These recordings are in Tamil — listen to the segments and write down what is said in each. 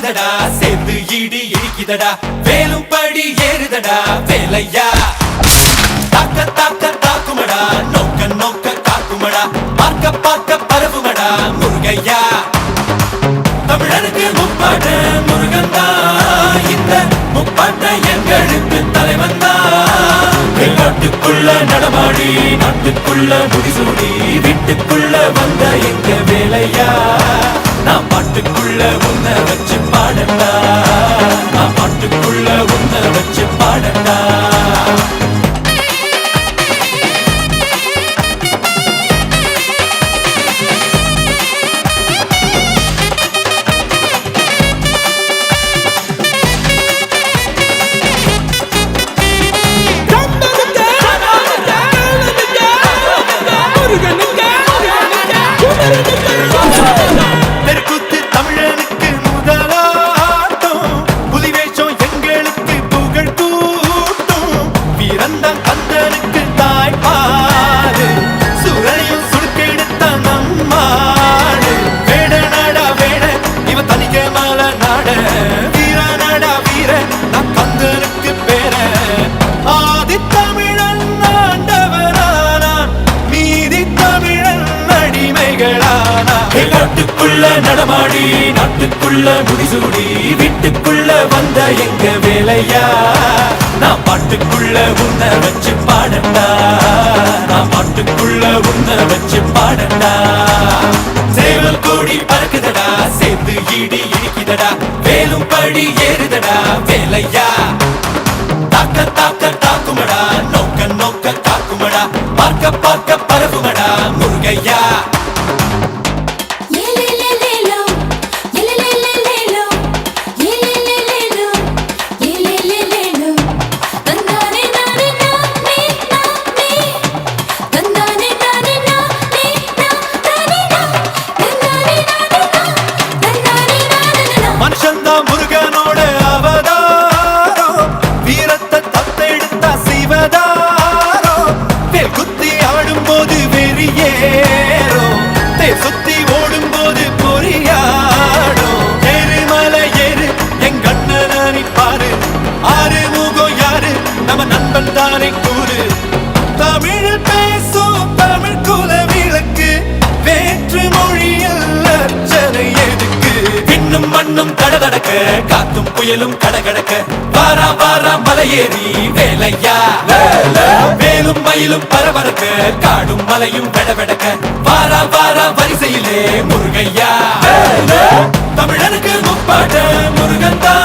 பறக்குதடா சேர்ந்து இடி இடிக்குதடா வேலும் படி ஏறுதடா வேலையா தாக்க தாக்க தாக்குமடா நோக்க நோக்க காக்குமடா பார்க்க பார்க்க பரவுமடா முருகையா தமிழனுக்கு முப்பாட்ட முருகந்தா இந்த முப்பாட்ட எங்களுக்கு தலைவந்தா நாட்டுக்குள்ள நடமாடி நாட்டுக்குள்ள முடிசூடி வீட்டுக்குள்ள வந்த எங்க வேலையா நான் பாட்டுக்குள்ள உன்னை வச்சு பாடட்டா நான் பாட்டுக்குள்ள உன்னை வச்சு பாடட்டா நாட்டுக்குள்ள நடமாடி நாட்டுக்குள்ள முடிசூடி வீட்டுக்குள்ள வந்த எங்க வேலையா நான் பாட்டுக்குள்ள உன்னை வச்சு பாடட்டா நான் பாட்டுக்குள்ள உன்னை வச்சு பாடட்டா சேவல் கோடி பறக்குதடா சேர்ந்து இடி இடிக்குதடா வேலும் படி ஏறுதடா வேலையா தாக்க தாக்க தாக்குமடா நோக்க நோக்க காக்குமடா பார்க்க பார்க்க பரவுமடா முருகையா முருகனோட அவதாரோ வீரத்தை தத்தெடுத்தா சிவதாரோ வேல் குத்தி ஆடும் போது வெறியேறோ தேர் சுத்தி ஓடும் போது பொறியாடோ எருமலை ஏறு எங்க அண்ணனை பாரு ஆறு முகம் யாரு நம்ம நண்பன் தானே கூறு தமிழ் பேசும் தமிழ் குல விளக்கு வேற்று மொழியில் அர்ச்சனை எதுக்கு விண்ணும் மண்ணும் கடகடக்க காத்தும் புயலும் கடகடக்க வாரா வாரா மலையேறி வேலையா வேலும் மயிலும் பரபரக்க காடும் மலையும் வெடவெடக்க வாரா வாரா வரிசையிலே முருகையா தமிழனுக்கு முப்பாட்ட முருகந்தா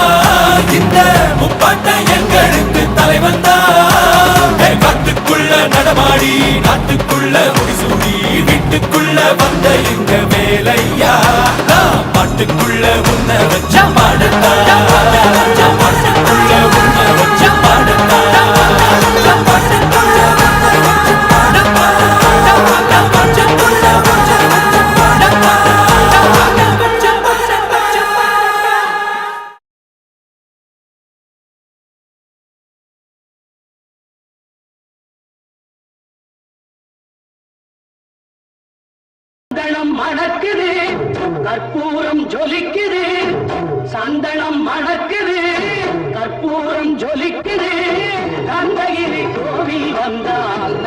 இந்த முப்பாட்ட எங்களுக்கு தலைவந்தா காட்டுக்குள்ள நடமாடி நாட்டுக்குள்ள முடிசூடி வீட்டுக்குள்ள வந்த எங்க வேலையா பாட்டுக்குள்ள உன்னை வச்ச பாடட்டா பாட்டுக்குள்ள உன்னை வச்ச பாடட்டா பாட்டுக்குள்ள உன்னை வச்ச பாடட்டா பாட்டுக்குள்ள உன்னை வச்ச பாடட்டா சந்தனம் மணக்குது கற்பூரம் ஜொலிக்குது சந்தனம் மணக்குது கற்பூரம் ஜொலிக்குது கந்தகிரி கோவில் வந்தால்